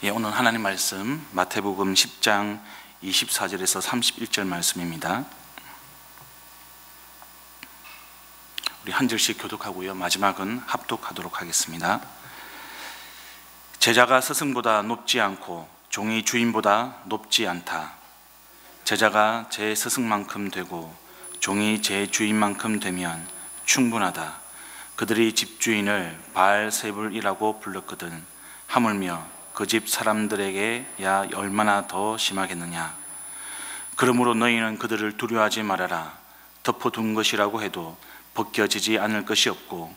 오늘 하나님 말씀 마태복음 10장 24절에서 31절 말씀입니다. 우리 한 절씩 교독하고요, 마지막은 합독하도록 하겠습니다. 제자가 스승보다 높지 않고 종이 주인보다 높지 않다. 제자가 제 스승만큼 되고 종이 제 주인만큼 되면 충분하다. 그들이 집주인을 바알세불이라고 불렀거든. 하물며 그 집 사람들에게야 얼마나 더 심하겠느냐. 그러므로 너희는 그들을 두려워하지 말아라. 덮어둔 것이라고 해도 벗겨지지 않을 것이 없고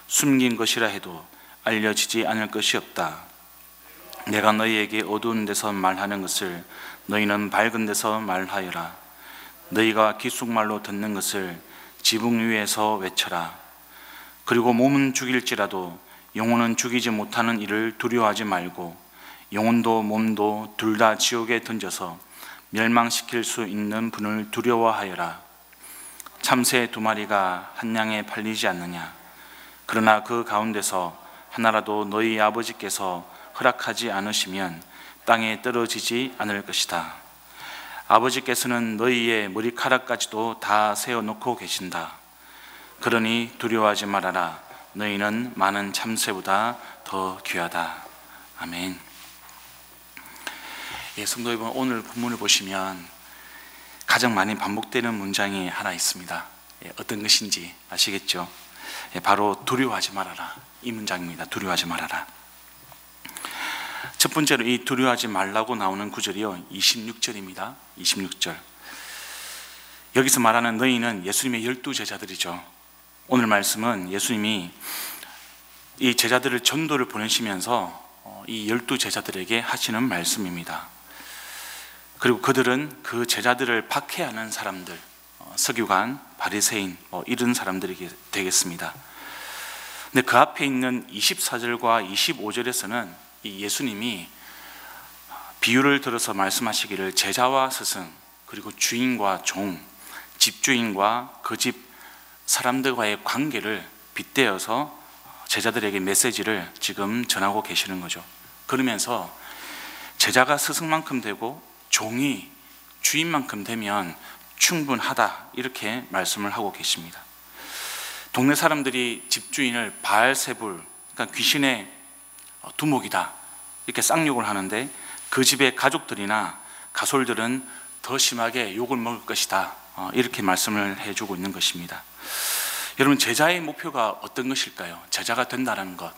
숨긴 것이라 해도 알려지지 않을 것이 없다. 내가 너희에게 어두운 데서 말하는 것을 너희는 밝은 데서 말하여라. 너희가 귓속말로 듣는 것을 지붕 위에서 외쳐라. 그리고 몸은 죽일지라도 영혼은 죽이지 못하는 이를 두려워하지 말고 영혼도 몸도 둘 다 지옥에 던져서 멸망시킬 수 있는 분을 두려워하여라. 참새 2마리가 한 양에 팔리지 않느냐. 그러나 그 가운데서 하나라도 너희 아버지께서 허락하지 않으시면 땅에 떨어지지 않을 것이다. 아버지께서는 너희의 머리카락까지도 다 세어놓고 계신다. 그러니 두려워하지 말아라. 너희는 많은 참새보다 더 귀하다. 아멘. 성도 여러분, 오늘 본문을 보시면 가장 많이 반복되는 문장이 하나 있습니다. 어떤 것인지 아시겠죠? 바로 두려워하지 말아라, 이 문장입니다. 두려워하지 말아라. 첫 번째로 이 두려워하지 말라고 나오는 구절이요, 26절입니다. 26절. 여기서 말하는 너희는 예수님의 12제자들이죠. 오늘 말씀은 예수님이 이 제자들을 전도를 보내시면서 이 12제자들에게 하시는 말씀입니다. 그리고 그들은 그 제자들을 박해하는 사람들, 서기관, 바리새인 이런 사람들이 되겠습니다. 근데 그 앞에 있는 24절과 25절에서는 이 예수님이 비유를 들어서 말씀하시기를 제자와 스승, 그리고 주인과 종, 집주인과 그 집 사람들과의 관계를 빗대어서 제자들에게 메시지를 지금 전하고 계시는 거죠. 그러면서 제자가 스승만큼 되고 종이 주인만큼 되면 충분하다, 이렇게 말씀을 하고 계십니다. 동네 사람들이 집주인을 바알세불, 그러니까 귀신의 두목이다, 이렇게 쌍욕을 하는데 그 집의 가족들이나 가솔들은 더 심하게 욕을 먹을 것이다, 이렇게 말씀을 해주고 있는 것입니다. 여러분, 제자의 목표가 어떤 것일까요? 제자가 된다는 것,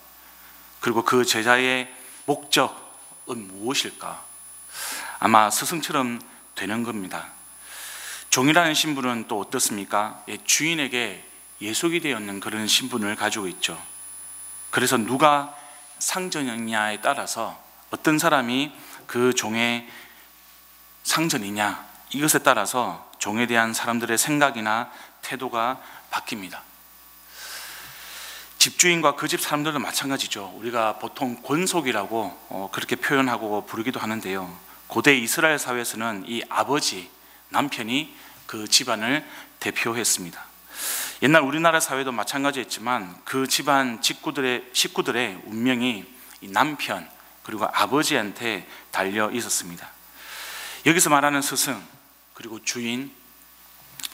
그리고 그 제자의 목적은 무엇일까? 아마 스승처럼 되는 겁니다. 종이라는 신분은 또 어떻습니까? 주인에게 예속이 되어 있는 그런 신분을 가지고 있죠. 그래서 누가 상전이냐에 따라서, 어떤 사람이 그 종의 상전이냐, 이것에 따라서 종에 대한 사람들의 생각이나 태도가 바뀝니다. 집주인과 그 집 사람들도 마찬가지죠. 우리가 보통 권속이라고 그렇게 표현하고 부르기도 하는데요, 고대 이스라엘 사회에서는 이 아버지, 남편이 그 집안을 대표했습니다. 옛날 우리나라 사회도 마찬가지였지만 그 집안 식구들의 운명이 이 남편 그리고 아버지한테 달려 있었습니다. 여기서 말하는 스승, 그리고 주인,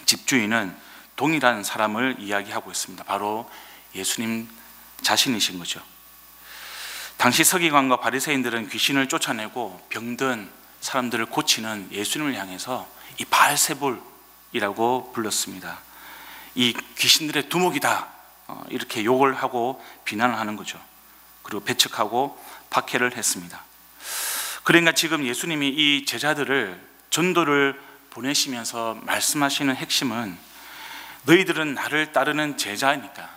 집주인은 동일한 사람을 이야기하고 있습니다. 바로 예수님 자신이신 거죠. 당시 서기관과 바리새인들은 귀신을 쫓아내고 병든 사람들을 고치는 예수님을 향해서 이 바알세불이라고 불렀습니다. 이 귀신들의 두목이다, 이렇게 욕을 하고 비난을 하는 거죠. 그리고 배척하고 박해를 했습니다. 그러니까 지금 예수님이 이 제자들을 전도를 보내시면서 말씀하시는 핵심은, 너희들은 나를 따르는 제자니까,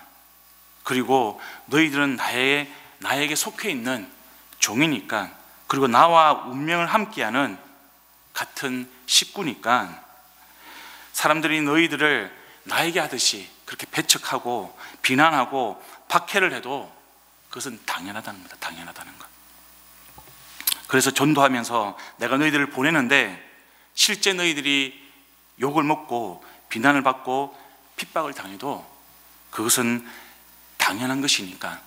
그리고 너희들은 나에게 속해 있는 종이니까, 그리고 나와 운명을 함께하는 같은 식구니까, 사람들이 너희들을 나에게 하듯이 그렇게 배척하고 비난하고 박해를 해도 그것은 당연하다는 겁니다. 당연하다는 것. 그래서 전도하면서 내가 너희들을 보내는데 실제 너희들이 욕을 먹고 비난을 받고 핍박을 당해도 그것은 당연한 것이니까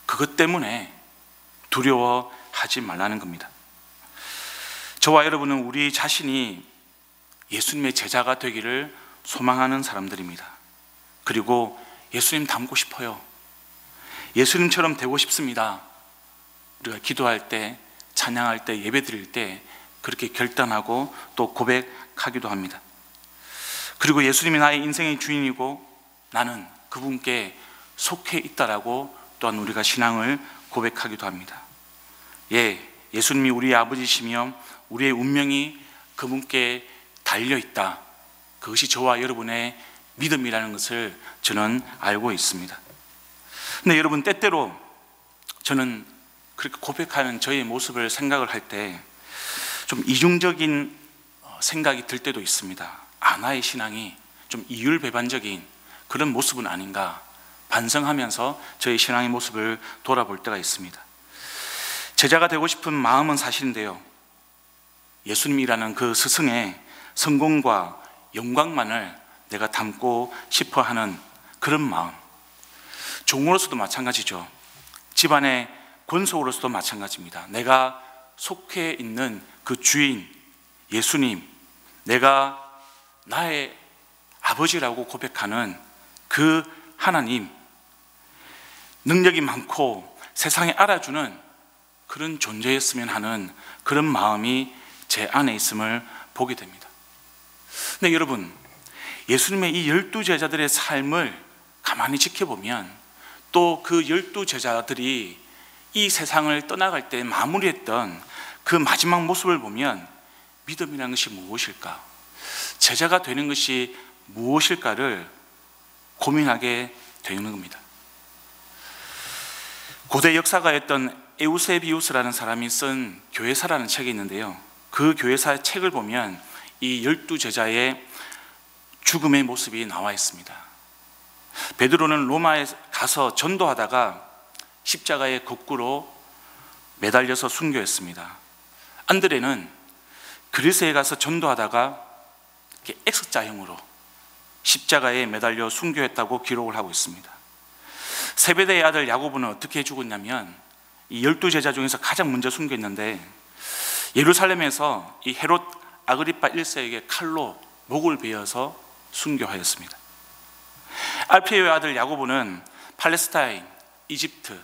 그것 때문에 두려워 하지 말라는 겁니다. 저와 여러분은 우리 자신이 예수님의 제자가 되기를 소망하는 사람들입니다. 그리고 예수님 닮고 싶어요. 예수님처럼 되고 싶습니다. 우리가 기도할 때, 찬양할 때, 예배 드릴 때 그렇게 결단하고 또 고백하기도 합니다. 그리고 예수님이 나의 인생의 주인이고 나는 그분께 속해 있다라고 또한 우리가 신앙을 고백하기도 합니다. 예수님이 우리의 아버지시며 우리의 운명이 그분께 달려있다. 그것이 저와 여러분의 믿음이라는 것을 저는 알고 있습니다. 근데 여러분, 때때로 저는 그렇게 고백하는 저의 모습을 생각을 할 때 좀 이중적인 생각이 들 때도 있습니다. 나의 신앙이 좀 이율배반적인 그런 모습은 아닌가 반성하면서 저의 신앙의 모습을 돌아볼 때가 있습니다. 제자가 되고 싶은 마음은 사실인데요, 예수님이라는 그 스승의 성공과 영광만을 내가 담고 싶어 하는 그런 마음, 종으로서도 마찬가지죠. 집안의 권속으로서도 마찬가지입니다. 내가 속해 있는 그 주인 예수님, 내가 나의 아버지라고 고백하는 그 하나님, 능력이 많고 세상에 알아주는 그런 존재였으면 하는 그런 마음이 제 안에 있음을 보게 됩니다. 근데 여러분, 예수님의 이 12제자들의 삶을 가만히 지켜보면 또 그 12제자들이 이 세상을 떠나갈 때 마무리했던 그 마지막 모습을 보면 믿음이라는 것이 무엇일까? 제자가 되는 것이 무엇일까를 고민하게 되는 겁니다. 고대 역사가였던 에우세비우스라는 사람이 쓴 교회사라는 책이 있는데요, 그 교회사의 책을 보면 이 12제자의 죽음의 모습이 나와 있습니다. 베드로는 로마에 가서 전도하다가 십자가에 거꾸로 매달려서 순교했습니다. 안드레는 그리스에 가서 전도하다가 X자형으로 십자가에 매달려 순교했다고 기록을 하고 있습니다. 세베대의 아들 야고보는 어떻게 죽었냐면 이 12제자 중에서 가장 먼저 순교했는데 예루살렘에서 이 헤롯 아그리파 1세에게 칼로 목을 베어서 순교하였습니다. 알페오의 아들 야고보는 팔레스타인, 이집트,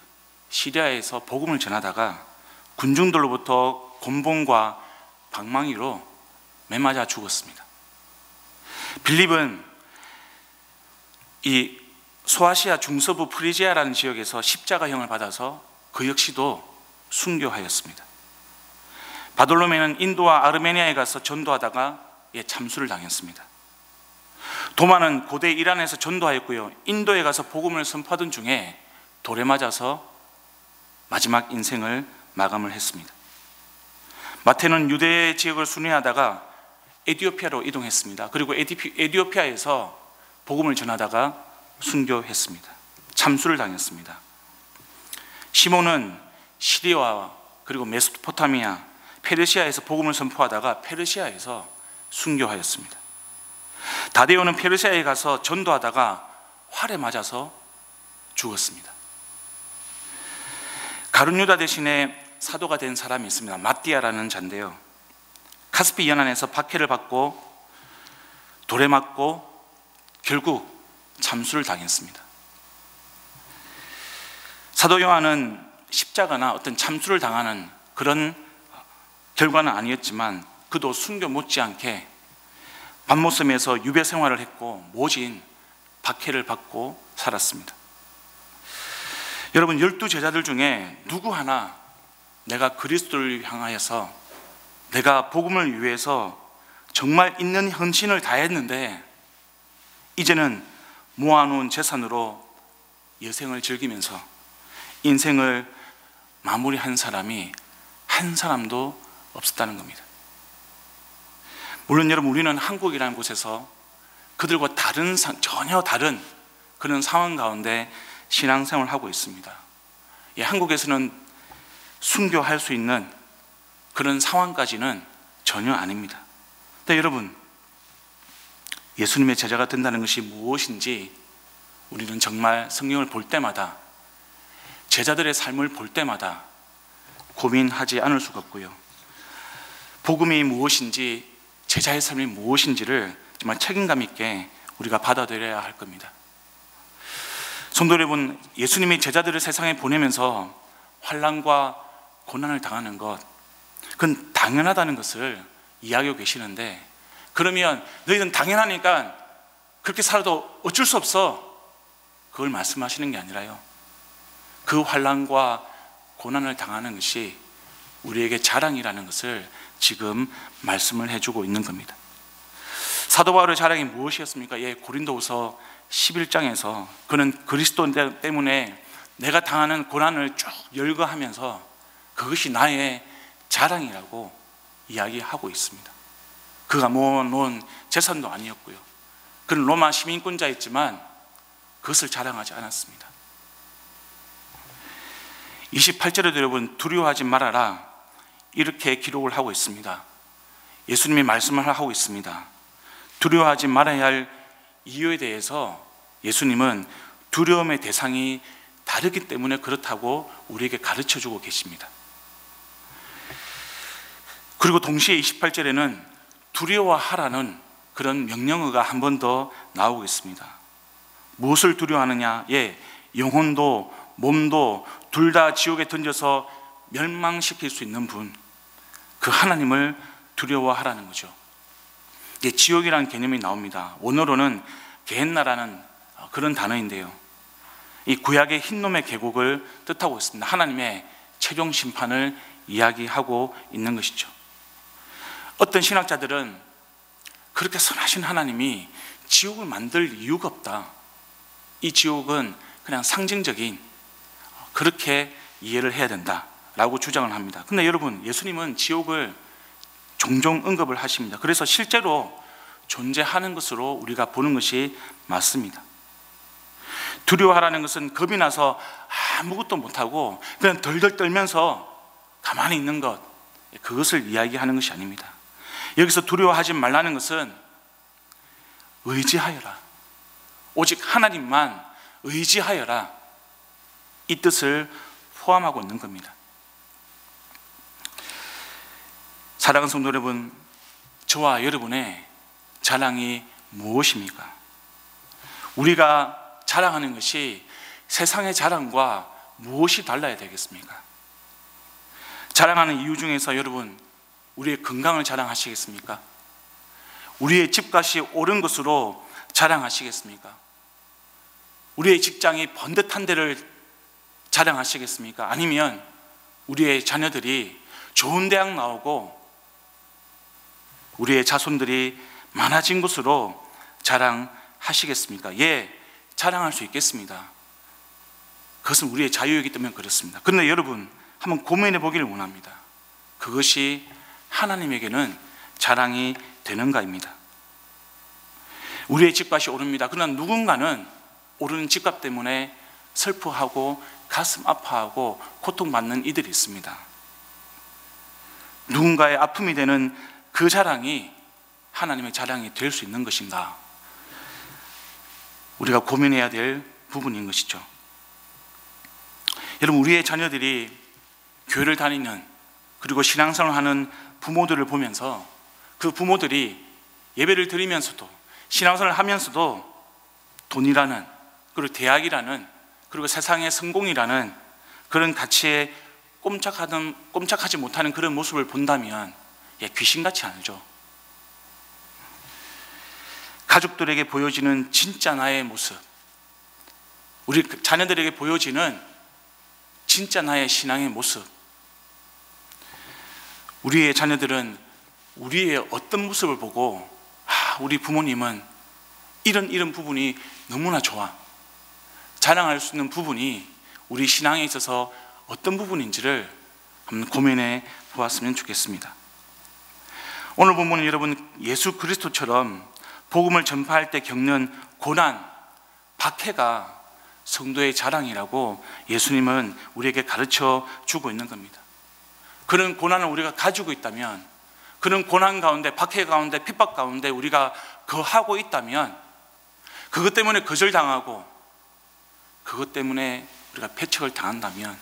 시리아에서 복음을 전하다가 군중들로부터 곤봉과 방망이로 매맞아 죽었습니다. 빌립은 이 소아시아 중서부 프리지아라는 지역에서 십자가형을 받아서 그 역시도 순교하였습니다. 바돌로메는 인도와 아르메니아에 가서 전도하다가 참수를 당했습니다. 도마는 고대 이란에서 전도하였고요, 인도에 가서 복음을 선포하던 중에 돌에 맞아서 마지막 인생을 마감을 했습니다. 마태는 유대 지역을 순회하다가 에티오피아로 이동했습니다. 그리고 에티오피아에서 복음을 전하다가 순교했습니다. 참수를 당했습니다. 시몬은 시리아와 그리고 메소포타미아, 페르시아에서 복음을 선포하다가 페르시아에서 순교하였습니다. 다데오는 페르시아에 가서 전도하다가 활에 맞아서 죽었습니다. 가룟유다 대신에 사도가 된 사람이 있습니다. 마띠아라는 자인데요, 카스피 연안에서 박해를 받고 돌에 맞고 결국 참수를 당했습니다. 사도 요한은 십자가나 어떤 참수를 당하는 그런 결과는 아니었지만 그도 순교 못지않게 밤모섬에서 유배 생활을 했고 모진 박해를 받고 살았습니다. 여러분, 12제자들 중에 누구 하나 내가 그리스도를 향하여서 내가 복음을 위해서 정말 있는 헌신을 다했는데 이제는 모아놓은 재산으로 여생을 즐기면서 인생을 마무리한 사람이 한 사람도 없었다는 겁니다. 물론 여러분, 우리는 한국이라는 곳에서 그들과 전혀 다른 그런 상황 가운데 신앙생활을 하고 있습니다. 한국에서는 순교할 수 있는 그런 상황까지는 전혀 아닙니다. 근데 여러분, 예수님의 제자가 된다는 것이 무엇인지 우리는 정말 성경을 볼 때마다, 제자들의 삶을 볼 때마다 고민하지 않을 수가 없고요. 복음이 무엇인지, 제자의 삶이 무엇인지를 정말 책임감 있게 우리가 받아들여야 할 겁니다. 성도 여러분, 예수님이 제자들을 세상에 보내면서 환난과 고난을 당하는 것, 그건 당연하다는 것을 이야기하고 계시는데, 그러면 너희는 당연하니까 그렇게 살아도 어쩔 수 없어, 그걸 말씀하시는 게 아니라요, 그 환난과 고난을 당하는 것이 우리에게 자랑이라는 것을 지금 말씀을 해주고 있는 겁니다. 사도 바울의 자랑이 무엇이었습니까? 고린도후서 11장에서 그는 그리스도 때문에 내가 당하는 고난을 쭉 열거하면서 그것이 나의 자랑이라고 이야기하고 있습니다. 그가 모아놓은 재산도 아니었고요, 그는 로마 시민권자였지만 그것을 자랑하지 않았습니다. 28절에도 여러분, 두려워하지 말아라, 이렇게 기록을 하고 있습니다. 예수님이 말씀을 하고 있습니다. 두려워하지 말아야 할 이유에 대해서 예수님은 두려움의 대상이 다르기 때문에 그렇다고 우리에게 가르쳐주고 계십니다. 그리고 동시에 28절에는 두려워하라는 그런 명령어가 한 번 더 나오고 있습니다. 무엇을 두려워하느냐? 영혼도 몸도 둘 다 지옥에 던져서 멸망시킬 수 있는 분, 그 하나님을 두려워하라는 거죠. 지옥이라는 개념이 나옵니다. 원어로는 게헨나라는 그런 단어인데요, 이 구약의 흰놈의 계곡을 뜻하고 있습니다. 하나님의 최종 심판을 이야기하고 있는 것이죠. 어떤 신학자들은 그렇게 선하신 하나님이 지옥을 만들 이유가 없다, 이 지옥은 그냥 상징적인, 그렇게 이해를 해야 된다라고 주장을 합니다. 근데 여러분, 예수님은 지옥을 종종 언급을 하십니다. 그래서 실제로 존재하는 것으로 우리가 보는 것이 맞습니다. 두려워하라는 것은 겁이 나서 아무것도 못하고 그냥 덜덜 떨면서 가만히 있는 것, 그것을 이야기하는 것이 아닙니다. 여기서 두려워하지 말라는 것은 의지하여라, 오직 하나님만 의지하여라, 이 뜻을 포함하고 있는 겁니다. 사랑하는 성도 여러분, 저와 여러분의 자랑이 무엇입니까? 우리가 자랑하는 것이 세상의 자랑과 무엇이 달라야 되겠습니까? 자랑하는 이유 중에서 여러분, 우리의 건강을 자랑하시겠습니까? 우리의 집값이 오른 것으로 자랑하시겠습니까? 우리의 직장이 번듯한 데를 자랑하시겠습니까? 아니면 우리의 자녀들이 좋은 대학 나오고 우리의 자손들이 많아진 것으로 자랑하시겠습니까? 자랑할 수 있겠습니다. 그것은 우리의 자유이기 때문에 그렇습니다. 그런데 여러분, 한번 고민해 보기를 원합니다. 그것이 하나님에게는 자랑이 되는가입니다. 우리의 집값이 오릅니다. 그러나 누군가는 오르는 집값 때문에 슬퍼하고 가슴 아파하고 고통받는 이들이 있습니다. 누군가의 아픔이 되는 그 자랑이 하나님의 자랑이 될 수 있는 것인가? 우리가 고민해야 될 부분인 것이죠. 여러분, 우리의 자녀들이 교회를 다니는, 그리고 신앙생활을 하는 부모들을 보면서 그 부모들이 예배를 드리면서도 신앙생활을 하면서도 돈이라는, 그리고 대학이라는, 그리고 세상의 성공이라는 그런 가치에 꼼짝하지 못하는 그런 모습을 본다면 귀신같이 알죠. 가족들에게 보여지는 진짜 나의 모습, 우리 자녀들에게 보여지는 진짜 나의 신앙의 모습, 우리의 자녀들은 우리의 어떤 모습을 보고 우리 부모님은 이런 부분이 너무나 좋아, 자랑할 수 있는 부분이 우리 신앙에 있어서 어떤 부분인지를 한번 고민해 보았으면 좋겠습니다. 오늘 본문은 여러분, 예수 그리스도처럼 복음을 전파할 때 겪는 고난, 박해가 성도의 자랑이라고 예수님은 우리에게 가르쳐 주고 있는 겁니다. 그런 고난을 우리가 가지고 있다면, 그런 고난 가운데, 박해 가운데, 핍박 가운데 우리가 거하고 있다면, 그것 때문에 거절당하고 그것 때문에 우리가 패착을 당한다면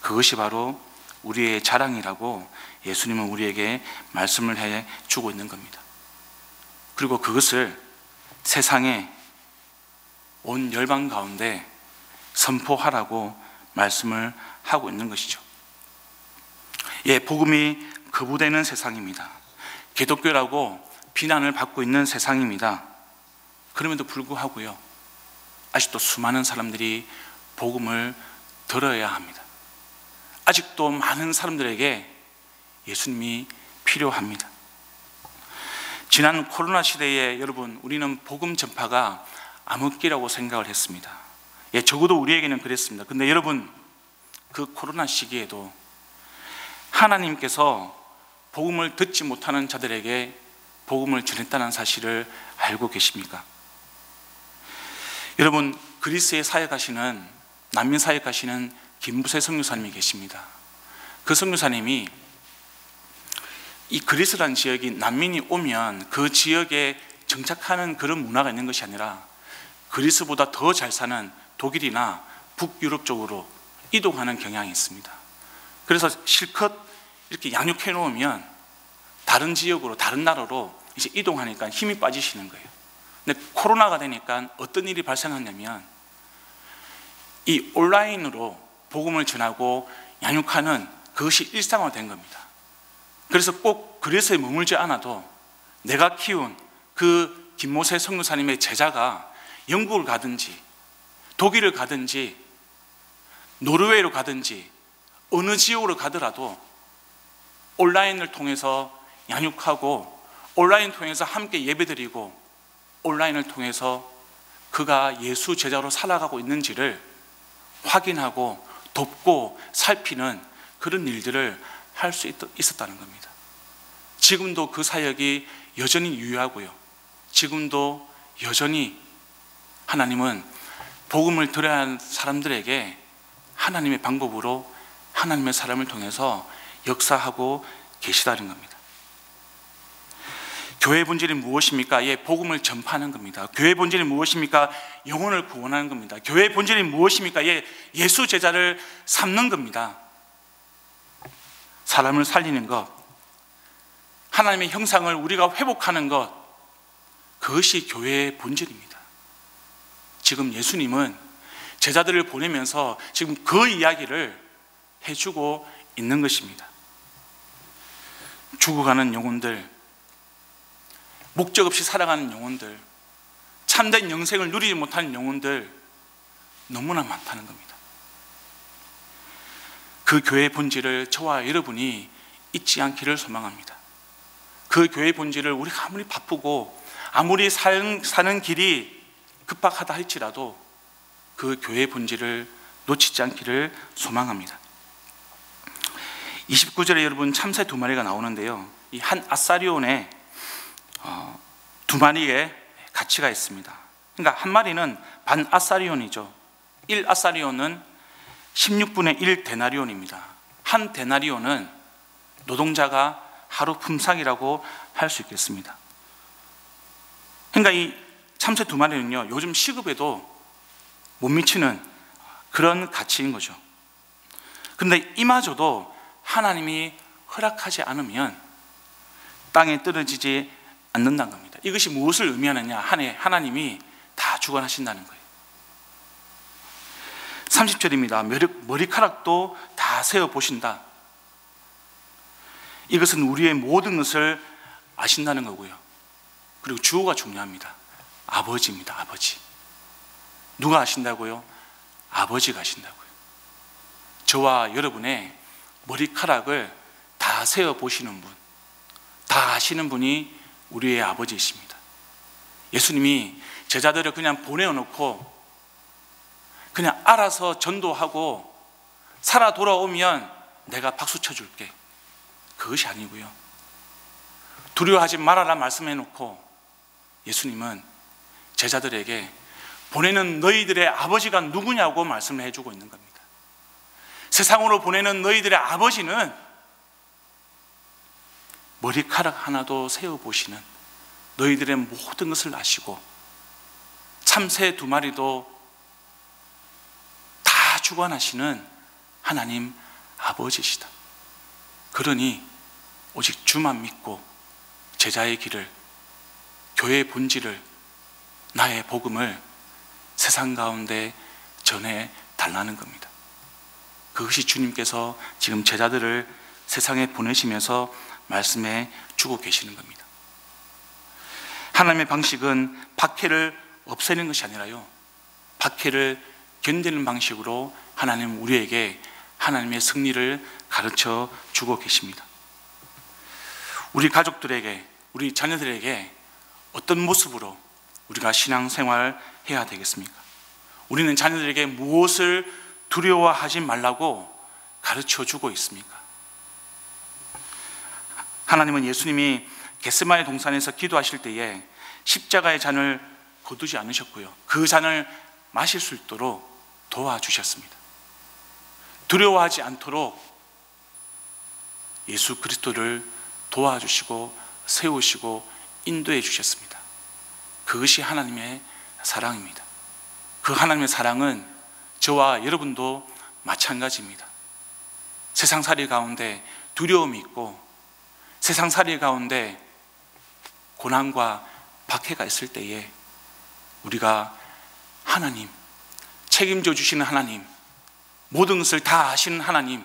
그것이 바로 우리의 자랑이라고 예수님은 우리에게 말씀을 해 주고 있는 겁니다. 그리고 그것을 세상에 온 열방 가운데 선포하라고 말씀을 하고 있는 것이죠. 예, 복음이 거부되는 세상입니다. 기독교라고 비난을 받고 있는 세상입니다. 그럼에도 불구하고요, 아직도 수많은 사람들이 복음을 들어야 합니다. 아직도 많은 사람들에게 예수님이 필요합니다. 지난 코로나 시대에 여러분, 우리는 복음 전파가 암흑기라고 생각을 했습니다. 예, 적어도 우리에게는 그랬습니다. 근데 여러분, 그 코로나 시기에도 하나님께서 복음을 듣지 못하는 자들에게 복음을 전했다는 사실을 알고 계십니까? 여러분, 그리스에 사역하시는, 난민 사역하시는 김부세 선교사님이 계십니다. 그 선교사님이 이 그리스라는 지역이 난민이 오면 그 지역에 정착하는 그런 문화가 있는 것이 아니라 그리스보다 더 잘 사는 독일이나 북유럽 쪽으로 이동하는 경향이 있습니다. 그래서 실컷 이렇게 양육해 놓으면 다른 지역으로, 다른 나라로 이제 이동하니까 힘이 빠지시는 거예요. 근데 코로나가 되니까 어떤 일이 발생하냐면 이 온라인으로 복음을 전하고 양육하는 그것이 일상화된 겁니다. 그래서 꼭 그리스에 머물지 않아도 내가 키운 그 김모세 선교사님의 제자가 영국을 가든지 독일을 가든지 노르웨이로 가든지 어느 지역으로 가더라도 온라인을 통해서 양육하고 온라인 통해서 함께 예배드리고 온라인을 통해서 그가 예수 제자로 살아가고 있는지를 확인하고 돕고 살피는 그런 일들을 할 수 있었다는 겁니다. 지금도 그 사역이 여전히 유효하고요, 지금도 여전히 하나님은 복음을 들어야 하는 사람들에게 하나님의 방법으로 하나님의 사람을 통해서 역사하고 계시다는 겁니다. 교회의 본질이 무엇입니까? 예, 복음을 전파하는 겁니다. 교회의 본질이 무엇입니까? 영혼을 구원하는 겁니다. 교회의 본질이 무엇입니까? 예, 예수 제자를 삼는 겁니다. 사람을 살리는 것, 하나님의 형상을 우리가 회복하는 것, 그것이 교회의 본질입니다. 지금 예수님은 제자들을 보내면서 지금 그 이야기를 해주고 있는 것입니다. 죽어가는 영혼들, 목적 없이 살아가는 영혼들, 참된 영생을 누리지 못하는 영혼들 너무나 많다는 겁니다. 그 교회의 본질을 저와 여러분이 잊지 않기를 소망합니다. 그 교회의 본질을 우리가 아무리 바쁘고 아무리 사는 길이 급박하다 할지라도 그 교회의 본질을 놓치지 않기를 소망합니다. 29절에 여러분 참새 두 마리가 나오는데요, 이 한 아사리온에 두 마리의 가치가 있습니다. 그러니까 한 마리는 반 아사리온이죠. 1 아사리온은 16분의 1 데나리온입니다. 한 데나리온은 노동자가 하루 품삯이라고 할 수 있겠습니다. 그러니까 이 참새 두 마리는요, 요즘 시급에도 못 미치는 그런 가치인 거죠. 그런데 이마저도 하나님이 허락하지 않으면 땅에 떨어지지 않는다는 겁니다. 이것이 무엇을 의미하느냐? 하나님이 다 주관하신다는 거예요. 30절입니다. 머리카락도 다 세어보신다. 이것은 우리의 모든 것을 아신다는 거고요. 그리고 주어가 중요합니다. 아버지입니다. 아버지. 누가 아신다고요? 아버지가 아신다고요. 저와 여러분의 머리카락을 다 세어보시는 분, 다 아시는 분이 우리의 아버지이십니다. 예수님이 제자들을 그냥 보내어놓고 그냥 알아서 전도하고 살아 돌아오면 내가 박수 쳐줄게, 그것이 아니고요, 두려워하지 말아라 말씀해놓고 예수님은 제자들에게 보내는 너희들의 아버지가 누구냐고 말씀을 해주고 있는 겁니다. 세상으로 보내는 너희들의 아버지는 머리카락 하나도 세어보시는, 너희들의 모든 것을 아시고 참새 두 마리도 다 주관하시는 하나님 아버지시다. 그러니 오직 주만 믿고 제자의 길을, 교회의 본질을, 나의 복음을 세상 가운데 전해 달라는 겁니다. 그것이 주님께서 지금 제자들을 세상에 보내시면서 말씀해 주고 계시는 겁니다. 하나님의 방식은 박해를 없애는 것이 아니라요, 박해를 견디는 방식으로 하나님 우리에게 하나님의 승리를 가르쳐 주고 계십니다. 우리 가족들에게, 우리 자녀들에게 어떤 모습으로 우리가 신앙생활 해야 되겠습니까? 우리는 자녀들에게 무엇을 두려워하지 말라고 가르쳐 주고 있습니까? 하나님은 예수님이 겟세마네 동산에서 기도하실 때에 십자가의 잔을 거두지 않으셨고요, 그 잔을 마실 수 있도록 도와주셨습니다. 두려워하지 않도록 예수 그리스도를 도와주시고 세우시고 인도해 주셨습니다. 그것이 하나님의 사랑입니다. 그 하나님의 사랑은 저와 여러분도 마찬가지입니다. 세상살이 가운데 두려움이 있고 세상살이 가운데 고난과 박해가 있을 때에 우리가 하나님, 책임져 주시는 하나님, 모든 것을 다 아시는 하나님,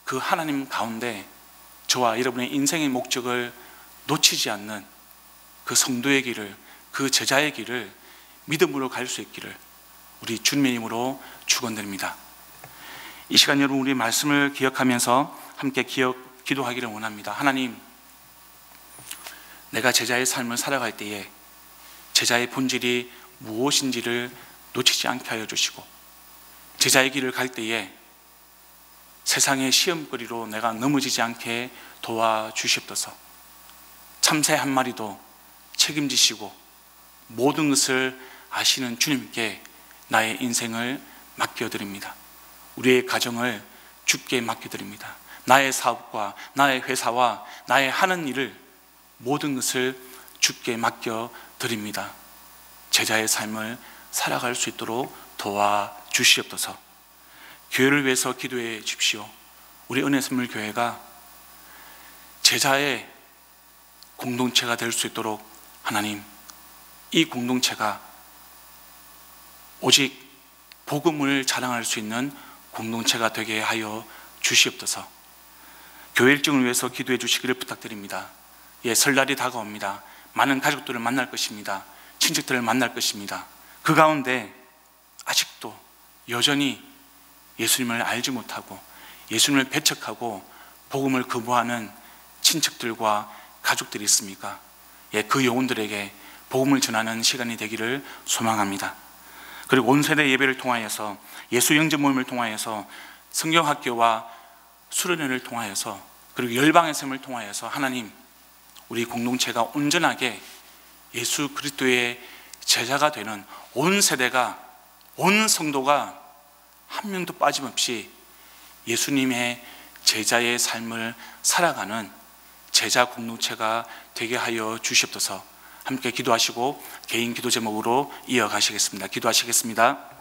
그 하나님 가운데 저와 여러분의 인생의 목적을 놓치지 않는 그 성도의 길을, 그 제자의 길을 믿음으로 갈 수 있기를 우리 주님의 이름으로 축원드립니다. 이 시간 여러분, 우리 말씀을 기억하면서 함께 기도하기를 원합니다. 하나님, 내가 제자의 삶을 살아갈 때에 제자의 본질이 무엇인지를 놓치지 않게 하여 주시고, 제자의 길을 갈 때에 세상의 시험거리로 내가 넘어지지 않게 도와주시옵소서. 참새 한 마리도 책임지시고 모든 것을 아시는 주님께 나의 인생을 맡겨드립니다. 우리의 가정을 주께 맡겨드립니다. 나의 사업과 나의 회사와 나의 하는 일을, 모든 것을 주께 맡겨드립니다. 제자의 삶을 살아갈 수 있도록 도와주시옵소서. 교회를 위해서 기도해 주십시오. 우리 은혜선물교회가 제자의 공동체가 될 수 있도록 하나님, 이 공동체가 오직 복음을 자랑할 수 있는 공동체가 되게 하여 주시옵소서. 교회 일정을 위해서 기도해 주시기를 부탁드립니다. 예, 설날이 다가옵니다. 많은 가족들을 만날 것입니다. 친척들을 만날 것입니다. 그 가운데 아직도 여전히 예수님을 알지 못하고 예수님을 배척하고 복음을 거부하는 친척들과 가족들이 있습니까? 예, 그 영혼들에게 복음을 전하는 시간이 되기를 소망합니다. 그리고 온 세대 예배를 통하여서, 예수 영접 모임을 통하여서, 성경학교와 수련회를 통하여서, 그리고 열방의 샘을 통하여서 하나님, 우리 공동체가 온전하게 예수 그리스도의 제자가 되는, 온 세대가, 온 성도가 한 명도 빠짐없이 예수님의 제자의 삶을 살아가는 제자 공동체가 되게 하여 주시옵소서. 함께 기도하시고 개인 기도 제목으로 이어가시겠습니다. 기도하시겠습니다.